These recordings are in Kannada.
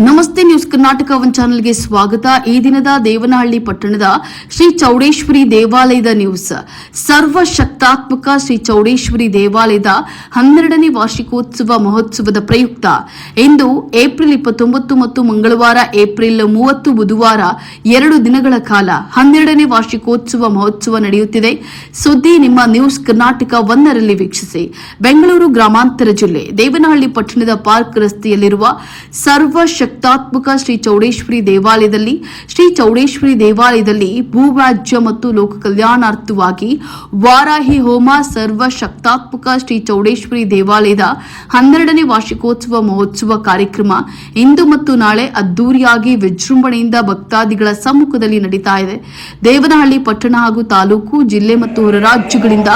ನಮಸ್ತೆ ನ್ಯೂಸ್ ಕರ್ನಾಟಕ ಒನ್ ಚಾನೆಲ್ಗೆ ಸ್ವಾಗತ. ಈ ದಿನದ ದೇವನಹಳ್ಳಿ ಪಟ್ಟಣದ ಶ್ರೀ ಚೌಡೇಶ್ವರಿ ದೇವಾಲಯದ ನ್ಯೂಸ್. ಸರ್ವಶಕ್ತಾತ್ಮಕ ಶ್ರೀ ಚೌಡೇಶ್ವರಿ ದೇವಾಲಯದ 12ನೇ ವಾರ್ಷಿಕೋತ್ಸವ ಮಹೋತ್ಸವದ ಪ್ರಯುಕ್ತ ಇಂದು ಏಪ್ರಿಲ್ 29 ಮತ್ತು ಮಂಗಳವಾರ ಏಪ್ರಿಲ್ 30 ಬುಧವಾರ 2 ದಿನಗಳ ಕಾಲ 12ನೇ ವಾರ್ಷಿಕೋತ್ಸವ ಮಹೋತ್ಸವ ನಡೆಯುತ್ತಿದೆ. ಸುದ್ದಿ ನಿಮ್ಮ ನ್ಯೂಸ್ ಕರ್ನಾಟಕ 1ರಲ್ಲಿ ವೀಕ್ಷಿಸಿ. ಬೆಂಗಳೂರು ಗ್ರಾಮಾಂತರ ಜಿಲ್ಲೆ ದೇವನಹಳ್ಳಿ ಪಟ್ಟಣದ ಪಾರ್ಕ್ ರಸ್ತೆಯಲ್ಲಿರುವ ಸರ್ವಶಕ್ತಾತ್ಮಕ ಶ್ರೀ ಚೌಡೇಶ್ವರಿ ದೇವಾಲಯದಲ್ಲಿ ಭೂರಾಜ್ಯ ಮತ್ತು ಲೋಕ ಕಲ್ಯಾಣಾರ್ಥವಾಗಿ ವಾರಾಹಿ ಹೋಮ. ಸರ್ವಶಕ್ತಾತ್ಮಕ ಶ್ರೀ ಚೌಡೇಶ್ವರಿ ದೇವಾಲಯದ 12ನೇ ವಾರ್ಷಿಕೋತ್ಸವ ಮಹೋತ್ಸವ ಕಾರ್ಯಕ್ರಮ ಇಂದು ಮತ್ತು ನಾಳೆ ಅದ್ದೂರಿಯಾಗಿ ವಿಜೃಂಭಣೆಯಿಂದ ಭಕ್ತಾದಿಗಳ ಸಮ್ಮುಖದಲ್ಲಿ ನಡೀತಾ ಇದೆ. ದೇವನಹಳ್ಳಿ ಪಟ್ಟಣ ಹಾಗೂ ತಾಲೂಕು, ಜಿಲ್ಲೆ ಮತ್ತು ಹೊರ ರಾಜ್ಯಗಳಿಂದ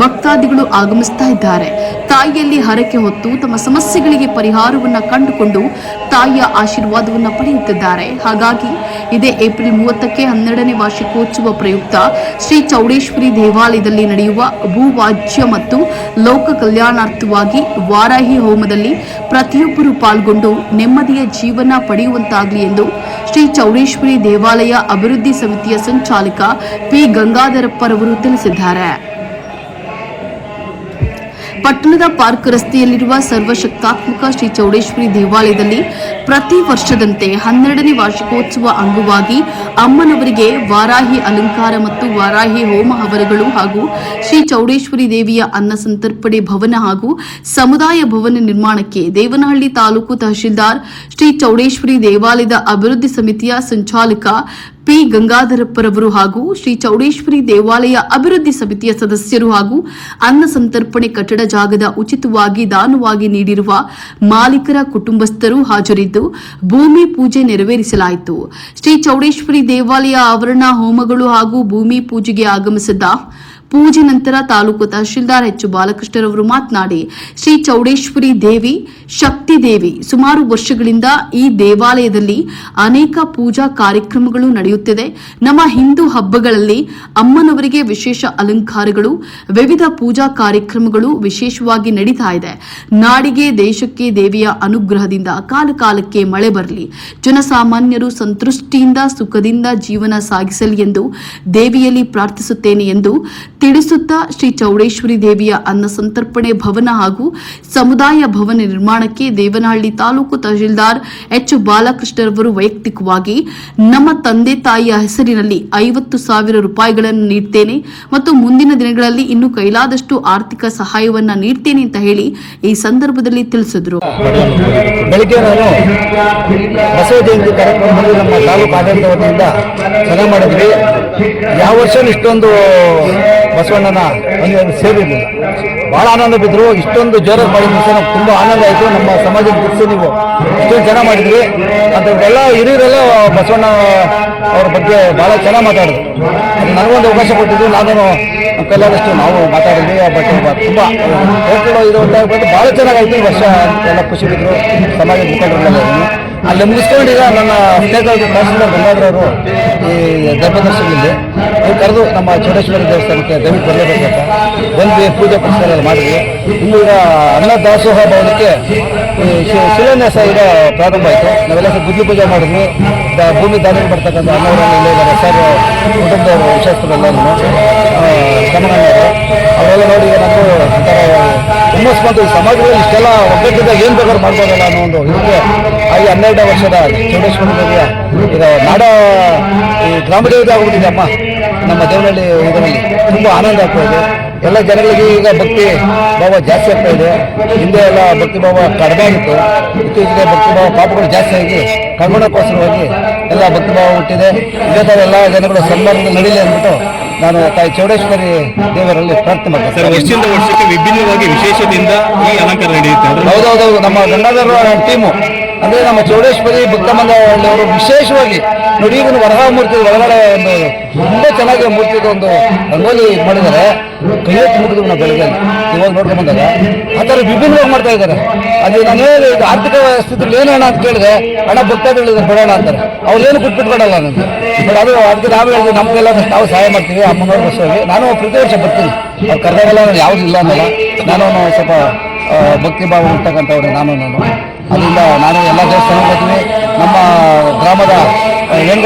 ಭಕ್ತಾದಿಗಳು ಆಗಮಿಸ್ತಾ ಇದ್ದಾರೆ. ತಾಯಿಯಲ್ಲಿ ಹರಕೆ ಹೊತ್ತು ತಮ್ಮ ಸಮಸ್ಯೆಗಳಿಗೆ ಪರಿಹಾರವನ್ನು ಕಂಡುಕೊಂಡು ತಾಯಿಯ ಆಶೀರ್ವಾದವನ್ನು ಪಡೆಯುತ್ತಿದ್ದಾರೆ. ಹಾಗಾಗಿ ಇದೇ ಏಪ್ರಿಲ್ 30ಕ್ಕೆ 12ನೇ ವಾರ್ಷಿಕೋತ್ಸವ ಪ್ರಯುಕ್ತ ಶ್ರೀ ಚೌಡೇಶ್ವರಿ ದೇವಾಲಯದಲ್ಲಿ ನಡೆಯುವ ಭೂವಾಜ್ಯ ಮತ್ತು ಲೋಕ ಕಲ್ಯಾಣಾರ್ಥವಾಗಿ ವಾರಾಹಿ ಹೋಮದಲ್ಲಿ ಪ್ರತಿಯೊಬ್ಬರು ಪಾಲ್ಗೊಂಡು ನೆಮ್ಮದಿಯ ಜೀವನ ಪಡೆಯುವಂತಾಗಲಿ ಎಂದು ಶ್ರೀ ಚೌಡೇಶ್ವರಿ ದೇವಾಲಯ ಅಭಿವೃದ್ಧಿ ಸಮಿತಿಯ ಸಂಚಾಲಕ ಪಿ ಗಂಗಾಧರಪ್ಪರವರು ತಿಳಿಸಿದ್ದಾರೆ. ಪಟ್ಟಣದ ಪಾರ್ಕ್ ರಸ್ತೆಯಲ್ಲಿರುವ ಸರ್ವಶಕ್ತಾತ್ಮಕ ಶ್ರೀ ಚೌಡೇಶ್ವರಿ ದೇವಾಲಯದಲ್ಲಿ ಪ್ರತಿ ವರ್ಷದಂತೆ 12ನೇ ವಾರ್ಷಿಕೋತ್ಸವ ಅಂಗವಾಗಿ ಅಮ್ಮನವರಿಗೆ ವಾರಾಹಿ ಅಲಂಕಾರ ಮತ್ತು ವಾರಾಹಿ ಹೋಮ ಹವನಗಳು ಹಾಗೂ ಶ್ರೀ ಚೌಡೇಶ್ವರಿ ದೇವಿಯ ಅನ್ನ ಸಂತರ್ಪಣೆ ಭವನ ಹಾಗೂ ಸಮುದಾಯ ಭವನ ನಿರ್ಮಾಣಕ್ಕೆ ದೇವನಹಳ್ಳಿ ತಾಲೂಕು ತಹಶೀಲ್ದಾರ್, ಶ್ರೀ ಚೌಡೇಶ್ವರಿ ದೇವಾಲಯದ ಅಭಿವೃದ್ಧಿ ಸಮಿತಿಯ ಸಂಚಾಲಕ ಪಿ ಗಂಗಾಧರಪ್ಪರವರು ಹಾಗೂ ಶ್ರೀ ಚೌಡೇಶ್ವರಿ ದೇವಾಲಯ ಅಭಿವೃದ್ಧಿ ಸಮಿತಿಯ ಸದಸ್ಯರು ಹಾಗೂ ಅನ್ನ ಸಂತರ್ಪಣೆ ಕಟ್ಟಡ ಜಾಗದ ಉಚಿತವಾಗಿ ದಾನವಾಗಿ ನೀಡಿರುವ ಮಾಲೀಕರ ಕುಟುಂಬಸ್ಥರು ಹಾಜರಿದ್ದು ಭೂಮಿ ಪೂಜೆ ನೆರವೇರಿಸಲಾಯಿತು. ಶ್ರೀ ಚೌಡೇಶ್ವರಿ ದೇವಾಲಯ ಆವರಣ ಹೋಮಗಳು ಹಾಗೂ ಭೂಮಿ ಪೂಜೆಗೆ ಆಗಮಿಸಿದ್ದ ಪೂಜೆ ನಂತರ ತಾಲೂಕು ತಹಶೀಲ್ದಾರ್ ಎಚ್ ಬಾಲಕೃಷ್ಣರವರು ಮಾತನಾಡಿ, ಶ್ರೀ ಚೌಡೇಶ್ವರಿ ದೇವಿ ಶಕ್ತಿ ದೇವಿ. ಸುಮಾರು ವರ್ಷಗಳಿಂದ ಈ ದೇವಾಲಯದಲ್ಲಿ ಅನೇಕ ಪೂಜಾ ಕಾರ್ಯಕ್ರಮಗಳು ನಡೆಯುತ್ತಿದೆ. ನಮ್ಮ ಹಿಂದೂ ಹಬ್ಬಗಳಲ್ಲಿ ಅಮ್ಮನವರಿಗೆ ವಿಶೇಷ ಅಲಂಕಾರಗಳು, ವಿವಿಧ ಪೂಜಾ ಕಾರ್ಯಕ್ರಮಗಳು ವಿಶೇಷವಾಗಿ ನಡೀತಾ ಇದೆ. ನಾಡಿಗೆ, ದೇಶಕ್ಕೆ ದೇವಿಯ ಅನುಗ್ರಹದಿಂದ ಕಾಲಕಾಲಕ್ಕೆ ಮಳೆ ಬರಲಿ, ಜನಸಾಮಾನ್ಯರು ಸಂತೃಷ್ಟಿಯಿಂದ ಸುಖದಿಂದ ಜೀವನ ಸಾಗಿಸಲಿ ಎಂದು ದೇವಿಯಲ್ಲಿ ಪ್ರಾರ್ಥಿಸುತ್ತೇನೆ ಎಂದು ತಿಳಿಸುತ್ತಾ ಶ್ರೀ ಚೌಡೇಶ್ವರಿ ದೇವಿಯ ಅನ್ನ ಸಂತರ್ಪಣೆ ಭವನ ಹಾಗೂ ಸಮುದಾಯ ಭವನ ನಿರ್ಮಾಣಕ್ಕೆ ದೇವನಹಳ್ಳಿ ತಾಲೂಕು ತಹಶೀಲ್ದಾರ್ ಎಚ್ ಬಾಲಕೃಷ್ಣರವರು ವೈಯಕ್ತಿಕವಾಗಿ ನಮ್ಮ ತಂದೆ ತಾಯಿಯ ಹೆಸರಿನಲ್ಲಿ 50,000 ರೂಪಾಯಿಗಳನ್ನು ನೀಡ್ತೇನೆ ಮತ್ತು ಮುಂದಿನ ದಿನಗಳಲ್ಲಿ ಇನ್ನೂ ಕೈಲಾದಷ್ಟು ಆರ್ಥಿಕ ಸಹಾಯವನ್ನ ನೀಡ್ತೇನೆ ಅಂತ ಹೇಳಿ ಈ ಸಂದರ್ಭದಲ್ಲಿ ತಿಳಿಸಿದರು. ಬೆಳಗ್ಗೆ ನಾನು ಬಸವ ಜಯಂತಿ ಕಾರ್ಯಕ್ರಮದಲ್ಲಿ ನಮ್ಮ ತಾಲೂಕು ಆಡಳಿತ ವತಿಯಿಂದ ಚೆನ್ನಾಗಿ ಮಾಡಿದ್ವಿ. ಯಾವ ವರ್ಷ ಇಷ್ಟೊಂದು ಬಸವಣ್ಣನ ಸೇರಿರಲಿಲ್ಲ. ಬಹಳ ಆನಂದ ಬಿದ್ದರು. ಇಷ್ಟೊಂದು ಜೋರಾಗಿ ಮಾಡಿದ ಸಹ ನಮ್ಗೆ ತುಂಬ ಆನಂದ ಆಯಿತು. ನಮ್ಮ ಸಮಾಜದ ಬಿಡಿಸಿ ನೀವು ಇಷ್ಟೊಂದು ಚೆನ್ನಾಗಿ ಮಾಡಿದ್ವಿ ಅಂತ ಎಲ್ಲ ಹಿರಿಯರೆಲ್ಲ ಬಸವಣ್ಣ ಅವ್ರ ಬಗ್ಗೆ ಭಾಳ ಚೆನ್ನಾಗಿ ಮಾತಾಡಿದ್ರು. ಅದು ನನಗೊಂದು ಅವಕಾಶ ಕೊಟ್ಟಿದ್ದು, ನಾನು ಕೈಲಾದಷ್ಟು ನಾವು ಮಾತಾಡಿದ್ವಿ. ಬಟ್ ತುಂಬ ಇದು ಬಂದು ಭಾಳ ಚೆನ್ನಾಗಾಯಿತು. ಈ ವರ್ಷ ಎಲ್ಲ ಖುಷಿ ಬಿದ್ದರು ಸಮಾಜದ ಮುಖಂಡರೆಲ್ಲ. ಅಲ್ಲಿ ಮುಗಿಸ್ಕೊಂಡು ಈಗ ನನ್ನ ಸ್ನೇಹಿತರು ತಹಶೀಲ್ದಾರ್ ಗಂಗಾಧರವರು ಈ ದರ್ಭದರ್ಶನದಲ್ಲಿ ನೀವು ಕರೆದು ನಮ್ಮ ಚೌಡೇಶ್ವರಿ ದೇವಸ್ಥಾನಕ್ಕೆ ದಯವಿಟ್ಟು ಬರಲೇಬೇಕಂತ ಬಂದ್ವಿ. ಪೂಜೆ ಪುರಸ್ಕಾರ ಮಾಡಿದ್ವಿ. ಇನ್ನು ಈಗ ಅನ್ನ ದಾಸೋಹ ಭವನಕ್ಕೆ ಶಿಲಾನ್ಯಾಸ ಈಗ ಪ್ರಾರಂಭ ಆಯಿತು. ನಾವೆಲ್ಲ ಗುದ್ಲಿ ಪೂಜೆ ಮಾಡಿದ್ವಿ. ಭೂಮಿ ದಾನಿಗೆ ಬರ್ತಕ್ಕಂಥ ಅನ್ನವರನ್ನು ಇಲ್ಲೇ ಇದ್ದಾರೆ ಸರ್, ಕುಟುಂಬದವರು, ವಿಶೇಷರೆಲ್ಲರೂ ಸಮಗಣ್ಯರು ಅವರೆಲ್ಲ ನೋಡಿ ನಮಗೂ ಒಂಥರ ಹುಮ್ಮಸ್ ಬಂತು. ಸಮಾಜದಲ್ಲಿ ಇಷ್ಟೆಲ್ಲ ಒಗ್ಗಟ್ಟಿದ್ದಾಗ ಏನು ಬೇಕಾದ್ರೂ ಮಾಡ್ಬೋದಲ್ಲ ಅನ್ನೋ ಒಂದು ಇದಕ್ಕೆ ಈ 12 ವರ್ಷದ ಚೌಡೇಶ್ವರಿ ದೇವಿಯ ಈಗ ನಾಡ ಈ ಗ್ರಾಮ ದೇವತೆ ಆಗ್ಬಿಟ್ಟಿದೆ ಅಮ್ಮ ನಮ್ಮ ದೇವನಹಳ್ಳಿ ಇದರಲ್ಲಿ. ತುಂಬ ಆನಂದ ಆಗ್ತಾ ಇದೆ. ಎಲ್ಲ ಜನಗಳಿಗೆ ಈಗ ಭಕ್ತಿ ಭಾವ ಜಾಸ್ತಿ ಆಗ್ತಾ ಇದೆ. ಹಿಂದೆ ಎಲ್ಲ ಭಕ್ತಿ ಭಾವ ಕಡಿಮೆ ಆಗಿತ್ತು. ಇತ್ತೀಚೆಗೆ ಭಕ್ತಿ ಭಾವ ಪಾಪಗಳು ಜಾಸ್ತಿ ಆಗಿ ಕರ್ಮಣಕ್ಕೋಸ್ಕರವಾಗಿ ಎಲ್ಲ ಭಕ್ತಿ ಭಾವ ಹುಟ್ಟಿದೆ. ಇದೇ ಥರ ಎಲ್ಲ ಜನಗಳು ಸನ್ಮಾನದಲ್ಲಿ ನಡೀಲಿ ಅಂದ್ಬಿಟ್ಟು ನಾನು ತಾಯಿ ಚೌಡೇಶ್ವರಿ ದೇವರಲ್ಲಿ ಪ್ರಾರ್ಥನೆ ಮಾಡ್ತೇನೆ. ವರ್ಷದಿಂದ ವರ್ಷಕ್ಕೆ ವಿಭಿನ್ನವಾಗಿ ವಿಶೇಷದಿಂದ ಈ ಅಲಂಕಾರ ನಡೆಯುತ್ತೆ. ಹೌದೌದು. ನಮ್ಮ ಗಂಗಾಧರ ಟೀಮು ಅಂದರೆ ನಮ್ಮ ಚೌಡೇಶ್ವರಿ ಭಕ್ತ ಮಂಡಳಿಯವರು ವಿಶೇಷವಾಗಿ ನೋಡಿ ಈಗ ವರಹ ಮೂರ್ತಿ ಒಳಗಡೆ ಒಂದು ತುಂಬ ಚೆನ್ನಾಗಿ ಮೂರ್ತಿಗೆ ಒಂದು ರಂಗೋಲಿ ಮಾಡಿದ್ದಾರೆ. ಕೈಯೆತ್ತಿ ಮುಗಿದು ನಾವು ಬೆಳಗ್ಗೆ ಇವಾಗ ನೋಡ್ಕೊಂಡು ಬಂದಾಗ ಆ ಥರ ವಿಭಿನ್ನವಾಗಿ ಮಾಡ್ತಾ ಇದ್ದಾರೆ. ಅದು ನಾನು ಇದು ಆರ್ಥಿಕ ಸ್ಥಿತಿಲಿ ಏನು ಹಣ ಅಂತ ಕೇಳಿದೆ, ಹಣ ಭಕ್ತಾದಿಗಳಿದ್ದಾರೆ ಕೊಡೋಣ ಅಂತಾರೆ. ಅವ್ರು ಏನು ಕೊಟ್ಬಿಟ್ಕೊಡಲ್ಲ ನನಗೆ. ಬಟ್ ಅದು ಅದಕ್ಕೆ ನಾವು ಹೇಳಿದ್ವಿ ನಮ್ಮ ಕೈಲಾದಷ್ಟು ನಾವು ಸಹಾಯ ಮಾಡ್ತೀವಿ. ಅಮ್ಮನವ್ರ ಬಸ್ಸಲ್ಲಿ ನಾನು ಪ್ರತಿ ವರ್ಷ ಬರ್ತೀನಿ. ಅವ್ರು ಕರೆದಾಗೆಲ್ಲ ನಾನು ಯಾವುದೂ ಇಲ್ಲ ಅನ್ನಲ್ಲ. ನಾನು ಸ್ವಲ್ಪ ಭಕ್ತಿ ಭಾವ ಇರ್ತಕ್ಕಂಥವ್ರು ನಾನು ಅಲ್ಲಿಂದ ನಾನು ಎಲ್ಲ ದೇವಸ್ಥಾನಕ್ಕೆ ಬರ್ತೀನಿ.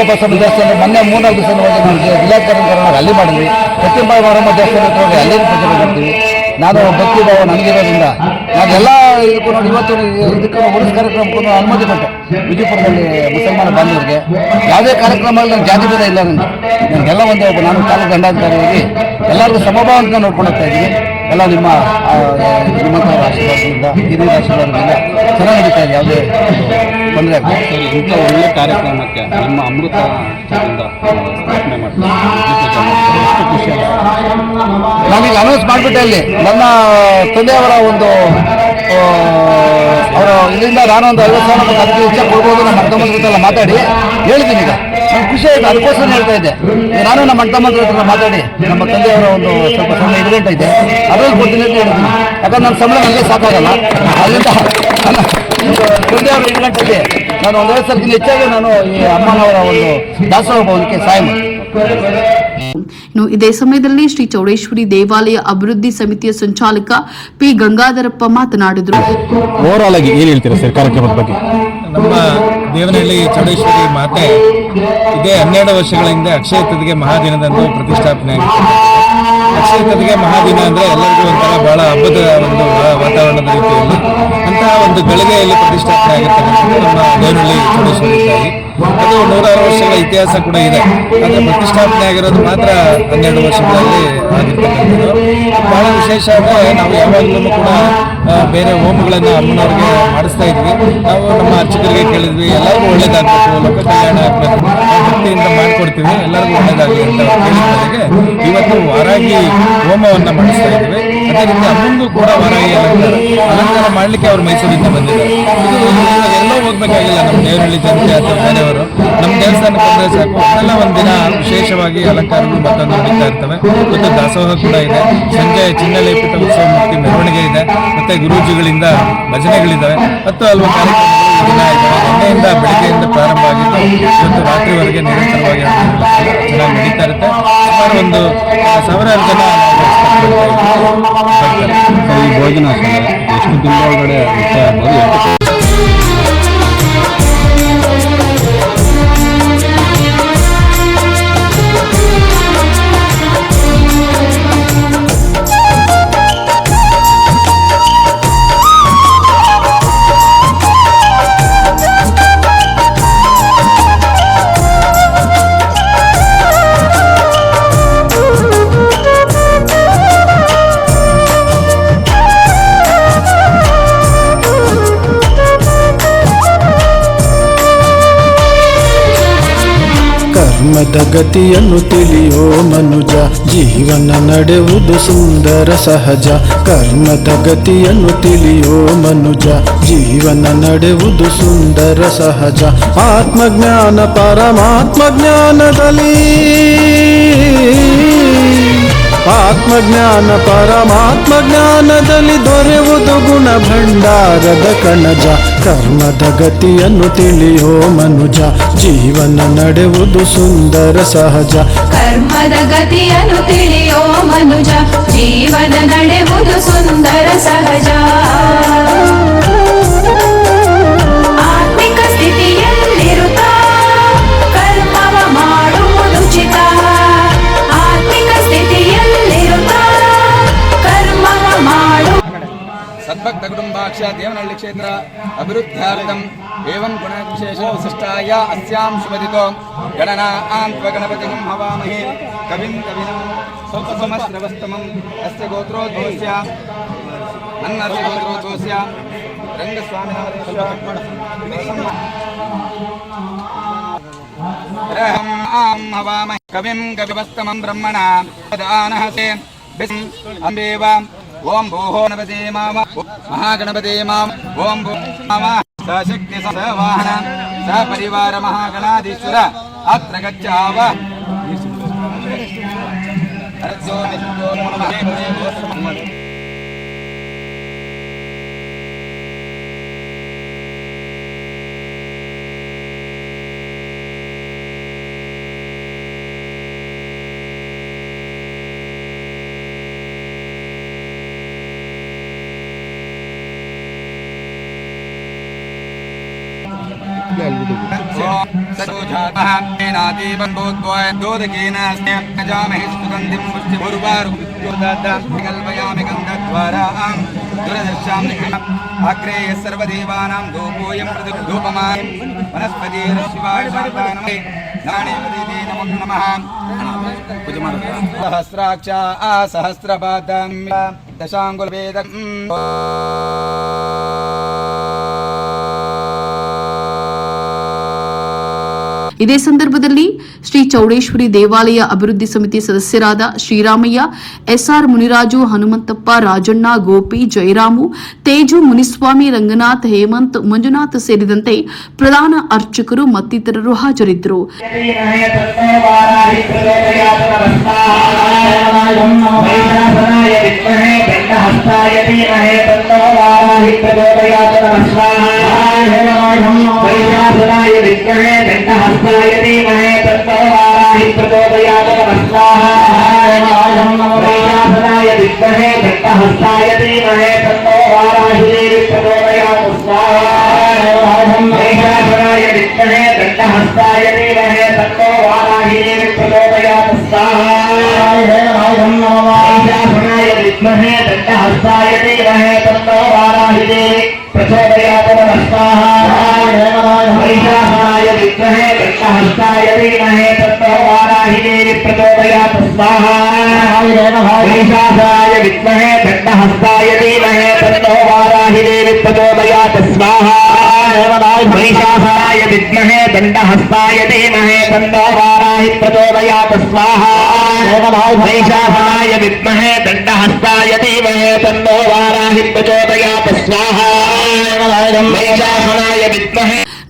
ಬಸವಣ್ಣ ದೇವಸ್ಥಾನ ಮೊನ್ನೆ 3-4 ದಿವಸ ಹೋಗಿ ಜಿಲ್ಲಾಧಿಕಾರಿ ಅಲ್ಲಿ ಮಾಡಿದ್ವಿ. ಸತ್ಯಂಬಾಯಿ ಮಾರಮ್ಮ ದೇವಸ್ಥಾನ ಹೋಗಿ ಅಲ್ಲಿ ಪೂಜೆ ಮಾಡ್ತೀವಿ. ನಾನು ಭಕ್ತಿ ಭಾವ ನನಗಿರೋದ್ರಿಂದ ನಾನೆಲ್ಲ ಇದಕ್ಕೂ ನೋಡಿ ಇವತ್ತು ಇದಕ್ಕೆ ಉಳಿಸ್ ಕಾರ್ಯಕ್ರಮಕ್ಕೂ ಅನುಮತಿ ಕೊಟ್ಟೆ. ವಿಜಯಪುರದಲ್ಲಿ ಮುಸಲ್ಮಾನ ಬಾಂಧವರಿಗೆ ಯಾವುದೇ ಕಾರ್ಯಕ್ರಮದಲ್ಲಿ ನಾನು ಜಾತಿ ಭೇದ ಇಲ್ಲ. ನನಗೆಲ್ಲ ಒಂದೇ ಒಬ್ಬ ನಾನು ತಾಲೂಕು ದಂಡಾಧಿಕಾರಿಯಾಗಿ ಎಲ್ಲರಿಗೂ ಸಮಭಾವಂತ ನೋಡ್ಕೊಂಡು ಹೋಗ್ತಾ ಇದ್ದೀನಿ. ಎಲ್ಲ ನಿಮ್ಮಂಥವ್ರ ಆಶೀರ್ವಾದದಿಂದ ಹಿರಿಯರ ಆಶೀರ್ವಾದದಿಂದ ಚೆನ್ನಾಗಿ ನಡೀತಾ ಇದೆ. ಯಾವುದೇ ತೊಂದರೆ ಆಗ್ತದೆ. ಸರಿ, ಇಂಥ ಒಳ್ಳೆ ಕಾರ್ಯಕ್ರಮಕ್ಕೆ ನಿಮ್ಮ ಅಮೃತ ಸ್ಥಾಪನೆ ಮಾಡ್ತಾರೆ, ಎಷ್ಟು ಖುಷಿ ಆಗುತ್ತೆ. ನಾನೀಗ ಅನೌನ್ಸ್ ಮಾಡಿಬಿಟ್ಟೆ ಅಲ್ಲಿ ನನ್ನ ತಂದೆಯವರ ಒಂದು ಅವರು ಇದರಿಂದ ನಾನು ಒಂದು 50,000 ಅದಕ್ಕೆ ಇಚ್ಛೆ ಕೊಡ್ಬೋದು ನಮ್ಮ ಅಣ್ಣ ಹತ್ರ ಮಾತಾಡಿ ಹೇಳಿದ್ದೀನಿ. ಈಗ ನನಗೆ ಖುಷಿ ಆಯಿತು, ಅದಕ್ಕೋಸ್ಕರ ಹೇಳ್ತಾ ಇದ್ದೆ. ನಾನು ನಮ್ಮ ಅಣ್ಣ ಹತ್ರ ಮಾತಾಡಿ ನಮ್ಮ ತಂದೆಯವರ ಒಂದು ಸ್ವಲ್ಪ ಸಮಯ 2 ಗಂಟೆ ಇದೆ ಅದರಲ್ಲಿ ಕೊಡ್ತೀನಿ ಅಂತ ಹೇಳಿದ್ದೀನಿ. ಯಾಕಂದ್ರೆ ನನ್ನ ಸಂಬಳ ನನಗೆ ಸಾಕಾಗಲ್ಲ. ಅದರಿಂದ ನನ್ನ ತಂದೆಯವರ 2 ಗಂಟೆಗೆ ನಾನು ಒಂದು 50,000ಕ್ಕಿಂತ ಹೆಚ್ಚಾಗಿ ನಾನು ಈ ಅಮ್ಮನವರ ಒಂದು ದಾಸೋಹ ಭವನಕ್ಕೆ ಸಹಾಯ ಮಾಡಿ. ಇನ್ನು ಇದೇ ಸಮಯದಲ್ಲಿ ಶ್ರೀ ಚೌಡೇಶ್ವರಿ ದೇವಾಲಯ ಅಭಿವೃದ್ಧಿ ಸಮಿತಿಯ ಸಂಚಾಲಕ ಪಿ ಗಂಗಾಧರಪ್ಪ ಮಾತನಾಡಿದರು. ಓವರಾಲ್ ಆಗಿ ಏನು ಹೇಳ್ತೀರಾ ಸರ್ ಕಾರ್ಯಕ್ರಮದ ಬಗ್ಗೆ? ನಮ್ಮ ದೇವನಹಳ್ಳಿ ಚೌಡೇಶ್ವರಿ ಮಾತೆ ಇದೇ 12 ವರ್ಷಗಳ ಹಿಂದೆ ಅಕ್ಷಯ ತದಿಗೆ ಮಹಾದಿನದಂದು ಪ್ರತಿಷ್ಠಾಪನೆ ಆಗಿತ್ತು. ಅಕ್ಷಯ ತದಿಗೆ ಮಹಾದಿನ ಅಂದರೆ ಎಲ್ಲರಿಗೂ ಒಂಥರ ಬಹಳ ಹಬ್ಬದ ಒಂದು ವಾತಾವರಣದ ರೀತಿಯಲ್ಲಿ ಅಂತಹ ಒಂದು ಗಳಿಗೆಯಲ್ಲಿ ಪ್ರತಿಷ್ಠಾಪನೆ ಆಗಿರ್ತಕ್ಕಂಥದ್ದು ನಮ್ಮ ದೇವನಹಳ್ಳಿ ಚೌಡೇಶ್ವರಿ ತಾಯಿ. ಅದು 106 ವರ್ಷಗಳ ಇತಿಹಾಸ ಕೂಡ ಇದೆ. ಆದರೆ ಪ್ರತಿಷ್ಠಾಪನೆ ಆಗಿರೋದು ಮಾತ್ರ 12 ವರ್ಷಗಳಲ್ಲಿ ಆಗಿರ್ತಕ್ಕಂಥದ್ದು. ಬಹಳ ವಿಶೇಷ ಅಂದರೆ ನಾವು ಯಾವಾಗಲೂ ಕೂಡ ಬೇರೆ ಹೋಮಗಳನ್ನು ಅಮ್ಮನವ್ರಿಗೆ ಮಾಡಿಸ್ತಾ ಇದ್ವಿ. ನಾವು ನಮ್ಮ ಅರ್ಚಕರಿಗೆ ಕೇಳಿದ್ವಿ, ಎಲ್ಲರಿಗೂ ಒಳ್ಳೇದಾಗಬೇಕು, ಲೋಕ ಕಲ್ಯಾಣ ಆಗಬೇಕು, ಭಕ್ತಿಯಿಂದ ಮಾಡಿಕೊಡ್ತೀವಿ, ಎಲ್ಲರಿಗೂ ಒಳ್ಳೇದಾಗಲಿ ಅಂತ ಹೇಳಿದ್ದವರಿಗೆ ಇವತ್ತು ವಾರಾಗಿ ಹೋಮವನ್ನು ಮಾಡಿಸ್ತಾ ಇದ್ವಿ. ಅದೇ ರೀತಿ ಅಮ್ಮಂಗೂ ಕೂಡ ವಾರಾಗಿ ಅಲಂಕಾರ ಮಾಡಲಿಕ್ಕೆ ಅವರು ಮೈಸೂರಿಂದ ಬಂದಿದ್ದಾರೆ. ಇದು ಎಲ್ಲೋ ಹೋಗ್ಬೇಕಾಗಿಲ್ಲ. ನಮ್ಮ ದೇವನಹಳ್ಳಿ ಜನತೆ ಅಥವಾ ಬೇರೆಯವರು ನಮ್ಮ ದೇವಸ್ಥಾನಕ್ಕೆ ಬಂದರೆ ಸಾಕು, ಅದೆಲ್ಲ ಒಂದಿನ ವಿಶೇಷವಾಗಿ ಅಲಂಕಾರಗಳು ಮತ್ತೊಂದು ನಡೀತಾ ಇರ್ತವೆ. ಮತ್ತು ದಾಸೋಹ ಕೂಡ ಇದೆ. ಸಂಜೆ ಚಿನ್ನಲೇಪಿತ ಉತ್ಸವ ಮೂರ್ತಿ ಮೆರವಣಿಗೆ ಇದೆ. ಮತ್ತೆ ಗುರೂಜಿಗಳಿಂದ ಭಜನೆಗಳಿದ್ದಾವೆ. ಮತ್ತು ಹಲವು ಕಾರ್ಯಕ್ರಮಗಳು ಈ ದಿನ ಇದ್ದಾವೆ. ನಿನ್ನೆಯಿಂದ ಬೆಳಗ್ಗೆಯಿಂದ ಪ್ರಾರಂಭ ಆಗಿದ್ದು ಇವತ್ತು ರಾತ್ರಿವರೆಗೆ ನಿರಂತರವಾಗಿ ಚೆನ್ನಾಗಿ ನಡೀತಾ ಇರುತ್ತೆ. ಸುಮಾರು ಒಂದು 1000 ಜನ ಈ ಭೋಜನ ಎಷ್ಟು ದಿನದ ಒಳಗಡೆ ಮುಕ್ತಾಯ ಆಗ್ಬೋದು? ಕರ್ಮದ ಗತಿಯನ್ನು ತಿಳಿಯೋ ಮನುಜ, ಜೀವನ ನಡೆಯುವುದು ಸುಂದರ ಸಹಜ. ಕರ್ಮದ ಗತಿಯನ್ನು ತಿಳಿಯೋ ಮನುಜ, ಜೀವನ ನಡೆಯುವುದು ಸುಂದರ ಸಹಜ. ಆತ್ಮಜ್ಞಾನ ಪರಮಾತ್ಮ ಜ್ಞಾನದಲ್ಲಿ, ಆತ್ಮಜ್ಞಾನ ಪರಮಾತ್ಮ ಜ್ಞಾನದಲ್ಲಿ ದೊರೆಯುವುದು ಗುಣ ಭಂಡಾರದ ಕಣಜ. ಕರ್ಮದ ಗತಿಯನ್ನು ತಿಳಿಯೋ ಮನುಜ, ಜೀವನ ನಡೆಯುವುದು ಸುಂದರ ಸಹಜ. ಕರ್ಮದ ಗತಿಯನ್ನು ತಿಳಿಯೋ ಮನುಜ, ಜೀವನ ನಡೆಯುವುದು ಸುಂದರ ಸಹಜ. ಆತ್ಮಿಕ ಸ್ಥಿತಿಯಲ್ಲಿರುತ್ತಾ ಕರ್ಮವ ಮಾಡುವುದು ಉಚಿತ. ಆತ್ಮಿಕ ಸ್ಥಿತಿಯಲ್ಲಿರುತ್ತಾ ಕರ್ಮವ ಮಾಡು. ಸದ್ಭಕ್ತ ಕುಟುಂಬಾಕ್ಷ ದೇವನಹಳ್ಳಿ ಕ್ಷೇತ್ರ ಅಭಿವೃದ್ಧ್ಯಾರ್ಥಂ ಏವಂ ಗುಣವಿಶೇಷ ವಿಶಿಷ್ಟಾಯ ಅಸ್ಯಾಂ ಶುಭದಿತೋ ಗಣನಾನ್ತ್ವ ಗಣಪತಿಂ ಹವಾಮಹೇ ಕವಿಂ ಕವಿನಂ ಸ್ವಲ್ಪ ಸಮಸ್ರವಸ್ತಮಂ ಅಸ್ಯ ಗೋತ್ರೋದ್ಭವಸ್ಯ ನನ್ನಸ್ಯ ಗೋತ್ರೋದ್ಭವಸ್ಯ ರಂಗಸ್ವಾಮಿನ ರಹಂ ಆಂ ಹವಾಮಹೇ ಕವಿಂ ಕವಿವಸ್ತಮಂ ಬ್ರಹ್ಮಣ ದಾನಹಸೆ ಬಿಸ್ ಅಂಬೇವ ಓಂ ಭೂಹೋ ಗಣಪತಿ ಮಾಮ ಮಹಾಗಣಪತಿ ಮಾಮ ಓಂ ಭೂ ಮಾಮ ಸಶಕ್ತಿ ಸವಾಹನ ಸಪರಿವಾರ ಮಹಾಗಣಾಧೀಶ್ವರ ಅತ್ರ ಗಚ್ಚಾವ. अग्रे सर्वदेवानां धूपोऽयं धूपमाय वनस्पतिर्शिवाय नाणेपतिते नमो नमः सहस्राक्षा सहस्रपादं दशाङ्गुलवेदं ಇದೇ ಸಂದರ್ಭದಲ್ಲಿ ಶ್ರೀ ಚೌಡೇಶ್ವರಿ ದೇವಾಲಯ ಅಭಿವೃದ್ಧಿ ಸಮಿತಿ ಸದಸ್ಯರಾದ ಶ್ರೀರಾಮಯ್ಯ, ಎಸ್ಆರ್ ಮುನಿರಾಜು, ಹನುಮಂತಪ್ಪ, ರಾಜಣ್ಣ, ಗೋಪಿ, ಜಯರಾಮು, ತೇಜು, ಮುನಿಸ್ವಾಮಿ, ರಂಗನಾಥ್, ಹೇಮಂತ್, ಮಂಜುನಾಥ್ ಸೇರಿದಂತೆ ಪ್ರಧಾನ ಅರ್ಚಕರು ಮತ್ತಿತರರು ಹಾಜರಿದ್ದರು.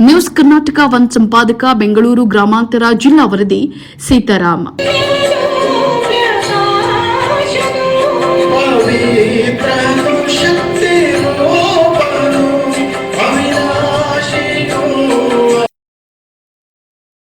ನ್ಯೂಸ್ ಕರ್ನಾಟಕ 1 ಸಂಪಾದಕ ಬೆಂಗಳೂರು ಗ್ರಾಮಾಂತರ ಜಿಲ್ಲಾ ವರದಿ ಸೀತಾರಾಮ್.